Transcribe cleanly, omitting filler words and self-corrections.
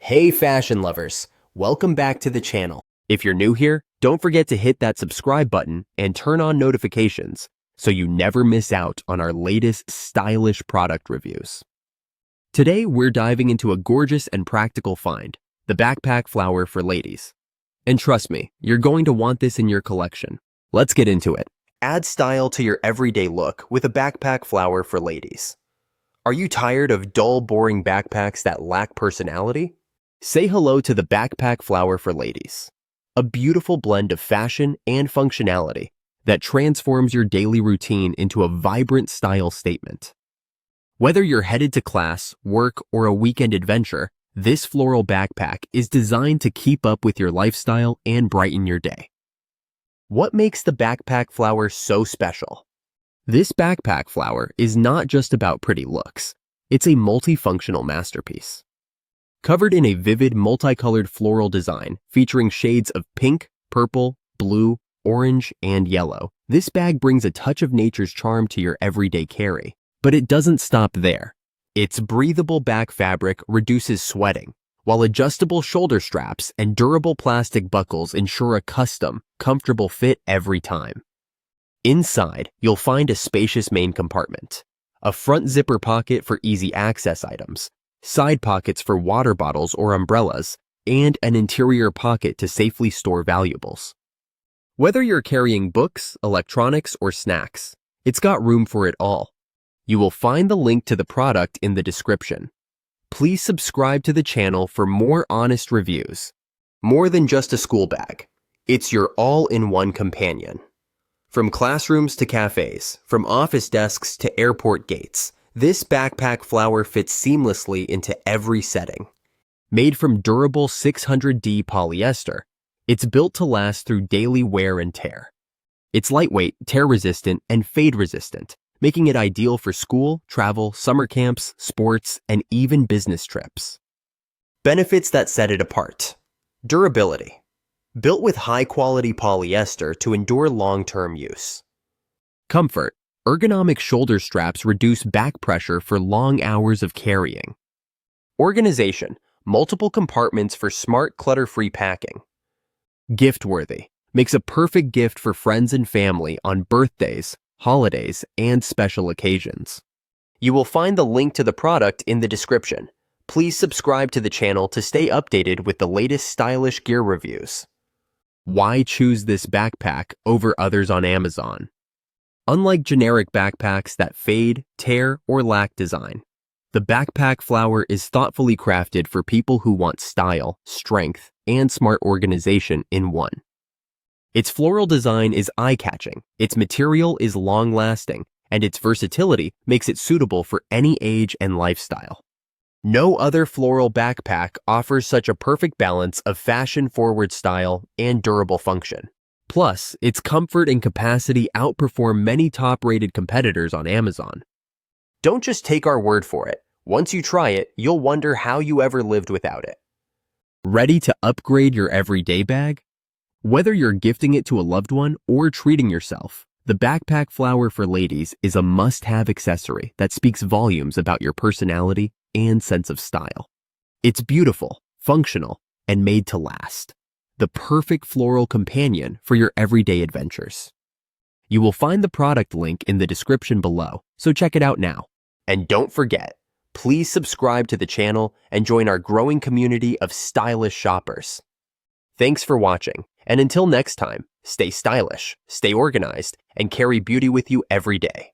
Hey fashion lovers, welcome back to the channel. If you're new here, don't forget to hit that subscribe button and turn on notifications so you never miss out on our latest stylish product reviews. Today we're diving into a gorgeous and practical find, the backpack flower for ladies. And trust me, you're going to want this in your collection. Let's get into it. Add style to your everyday look with a backpack flower for ladies. Are you tired of dull, boring backpacks that lack personality? Say hello to the backpack flower for ladies, a beautiful blend of fashion and functionality that transforms your daily routine into a vibrant style statement. Whether you're headed to class, work, or a weekend adventure, this floral backpack is designed to keep up with your lifestyle and brighten your day. What makes the backpack flower so special? This backpack flower is not just about pretty looks. It's a multifunctional masterpiece. Covered in a vivid, multicolored floral design featuring shades of pink, purple, blue, orange, and yellow, this bag brings a touch of nature's charm to your everyday carry. But it doesn't stop there. Its breathable back fabric reduces sweating, while adjustable shoulder straps and durable plastic buckles ensure a custom, comfortable fit every time. Inside, you'll find a spacious main compartment, a front zipper pocket for easy access items, side pockets for water bottles or umbrellas, and an interior pocket to safely store valuables. Whether you're carrying books, electronics, or snacks, it's got room for it all. You will find the link to the product in the description. Please subscribe to the channel for more honest reviews. More than just a school bag, it's your all-in-one companion. From classrooms to cafes, from office desks to airport gates, this backpack flower fits seamlessly into every setting. Made from durable 600D polyester, it's built to last through daily wear and tear. It's lightweight, tear-resistant, and fade-resistant, making it ideal for school, travel, summer camps, sports, and even business trips. Benefits that set it apart. Durability. Built with high-quality polyester to endure long-term use. Comfort. Ergonomic shoulder straps reduce back pressure for long hours of carrying. Organization. Multiple compartments for smart, clutter-free packing. Gift-worthy. Makes a perfect gift for friends and family on birthdays, holidays, and special occasions. You will find the link to the product in the description. Please subscribe to the channel to stay updated with the latest stylish gear reviews. Why choose this backpack over others on Amazon? Unlike generic backpacks that fade, tear, or lack design, the backpack flower is thoughtfully crafted for people who want style, strength, and smart organization in one. Its floral design is eye-catching, its material is long-lasting, and its versatility makes it suitable for any age and lifestyle. No other floral backpack offers such a perfect balance of fashion-forward style and durable function. Plus, its comfort and capacity outperform many top-rated competitors on Amazon. Don't just take our word for it. Once you try it, you'll wonder how you ever lived without it. Ready to upgrade your everyday bag? Whether you're gifting it to a loved one or treating yourself, the backpack flower for ladies is a must-have accessory that speaks volumes about your personality and sense of style. It's beautiful, functional, and made to last. The perfect floral companion for your everyday adventures. You will find the product link in the description below, so check it out now. And don't forget, please subscribe to the channel and join our growing community of stylish shoppers. Thanks for watching, and until next time, stay stylish, stay organized, and carry beauty with you every day.